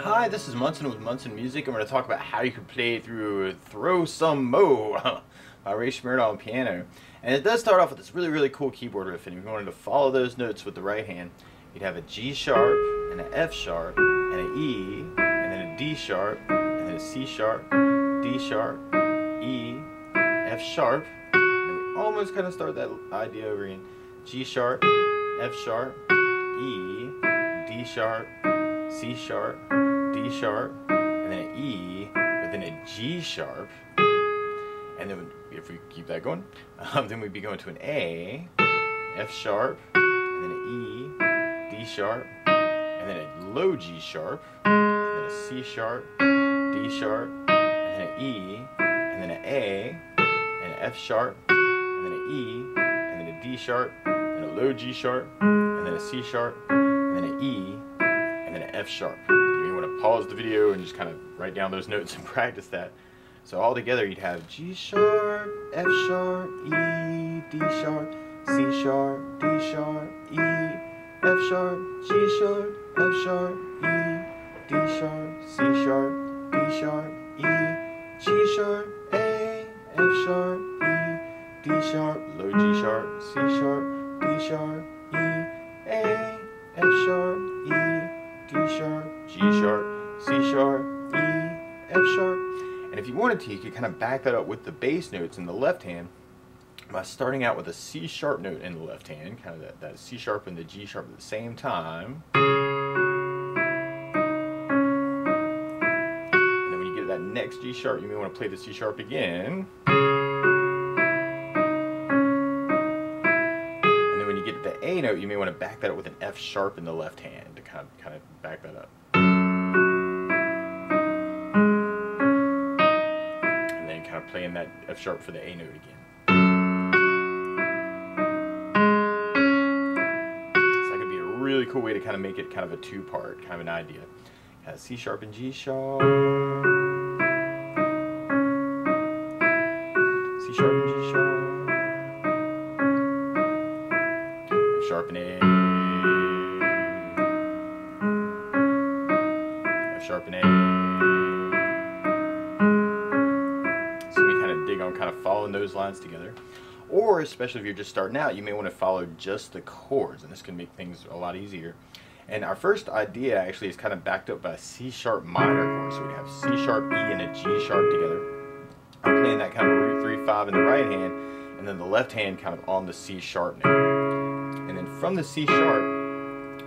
Hi, this is Munson with Munson Music. I'm going to talk about how you can play through Throw Some Mo by Sremmurd on piano. And it does start off with this really cool keyboard riff, and if you wanted to follow those notes with the right hand, you'd have a G sharp, and an F sharp, and an E, and then a D sharp, and then a C sharp, D sharp, E, F sharp, and then we almost kind of start that idea over again. G sharp, F sharp, E, D sharp, C sharp, D sharp, and then an E, but then a G sharp, and then if we keep that going, then we'd be going to an A, F sharp, and then an E, D sharp, and then a low G sharp, and then a C sharp, D sharp, and then an E, and then an A, and an F sharp, and then an E, and then a D sharp, and a low G sharp, and then a C sharp, and then an E, and then an F sharp. You may want to pause the video and just kind of write down those notes and practice that. So all together you'd have G sharp, F sharp, E, D sharp, C sharp, D sharp, E, F sharp, G sharp, F sharp, E, D sharp, C sharp, D sharp, E, G sharp, A, F sharp, E, D sharp, low G sharp, C sharp, D sharp, E, A, F sharp, E, D sharp, G sharp, C sharp, E, F sharp. And if you wanted to, you could kind of back that up with the bass notes in the left hand by starting out with a C sharp note in the left hand, kind of that C sharp and the G sharp at the same time. And then when you get to that next G sharp, you may want to play the C sharp again. And then when you get to the A note, you may want to back that up with an F sharp in the left hand to kind of back that up. Playing that F sharp for the A note again. So that could be a really cool way to kind of make it kind of a two-part kind of an idea. C sharp and G sharp, C sharp and G sharp, F sharp and A, F sharp and A. On kind of following those lines together, or especially if you're just starting out, you may want to follow just the chords, and this can make things a lot easier. And our first idea actually is kind of backed up by a C sharp minor chord, so we have C sharp, E, and a G sharp together. I'm playing that kind of root 3/5 in the right hand, and then the left hand kind of on the C sharp note, and then from the C sharp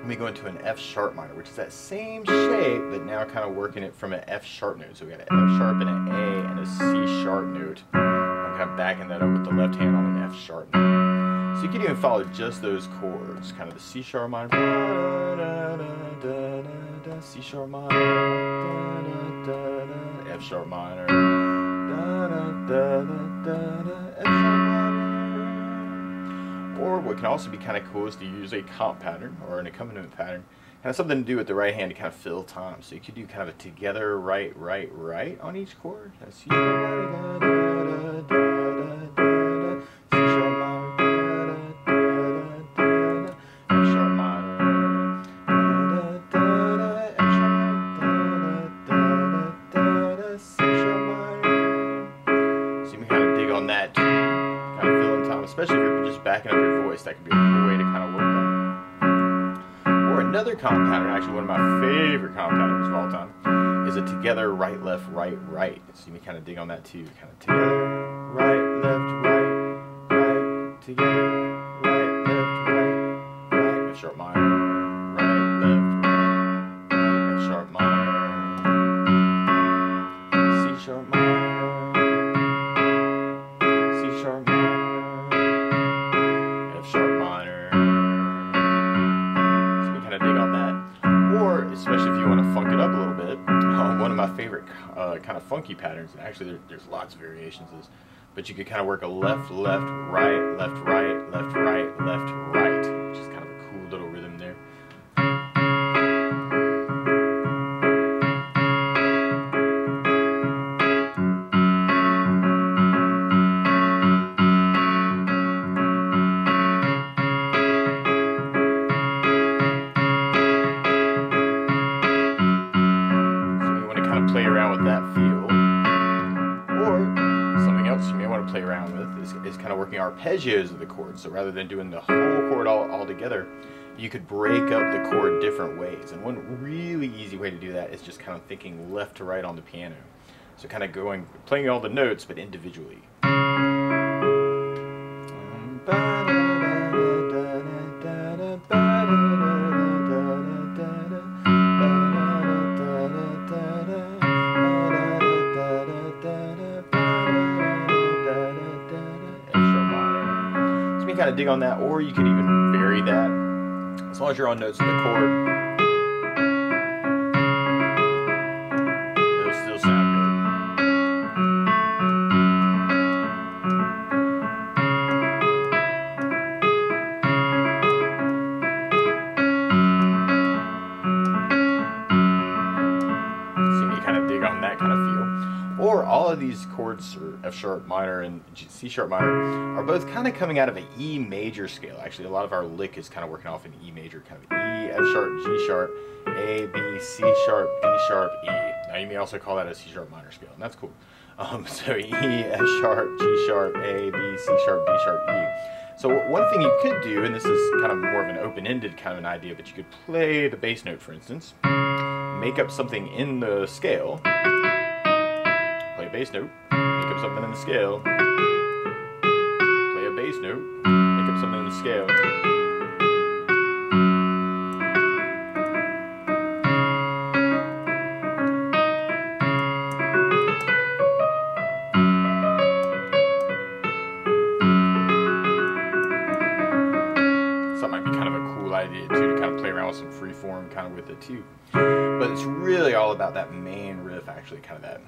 we go into an F sharp minor, which is that same shape, but now kind of working it from an F sharp note. So we got an F sharp and an A and a C sharp note. I'm kind of backing that up with the left hand on an F sharp note. So you can even follow just those chords, kind of the C sharp minor, C sharp minor, F sharp minor, F sharp minor. Or what can also be kind of cool is to use a comp pattern or an accompaniment pattern. Kind of something to do with the right hand to kind of fill time. So you could do kind of a together, right, right, right on each chord. C sharp minor, C sharp minor, F sharp minor, F sharp, C sharp minor. So you can kind of dig on that, kind of fill in time, especially if you're just backing up your voice. That could be a cool way to kind of work that. Or another comp pattern, actually one of my favorite comp patterns of all time, is a together right, left, right, right. So you can kind of dig on that too. Kind of together, right, left, right, right, together, right, left, right, right, F sharp minor, right, left, right, F sharp minor, C sharp minor, C sharp minor, F sharp minor. So we kind of dig on that. Or, especially if you want to funk it up a little bit, one of my favorite kind of funky patterns, and actually there's lots of variations of this, but you could kind of work a left, left, right, left, right, left, right, left, right, which is kind of a cool little rhythm there. with that feel. Or something else you may want to play around with is kind of working arpeggios of the chords. So rather than doing the whole chord all together, you could break up the chord different ways. And one really easy way to do that is just kind of thinking left to right on the piano. So kind of playing all the notes, but individually. So you kind of dig on that, or you could even vary that. As long as you're on notes of the chord, it'll still sound good. So you kind of dig on that kind of feel. Or all of these chords, or F sharp minor and C sharp minor, are both kind of coming out of an E major scale. Actually, a lot of our lick is kind of working off an E major, kind of E, F sharp, G sharp, A, B, C sharp, D sharp, E. Now you may also call that a C sharp minor scale, and that's cool. So E, F sharp, G sharp, A, B, C sharp, D sharp, E. So one thing you could do, and this is kind of more of an open-ended kind of an idea, but you could play the bass note, for instance, make up something in the scale, play a bass note, make up something in the scale, play a bass note, make up something in the scale. So that might be kind of a cool idea too, to kind of play around with some freeform kind of with it too. But it's really all about that main riff, actually, kind of that.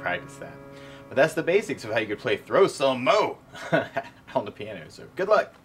Practice that. But that's the basics of how you could play Throw Some Mo on the piano. So good luck.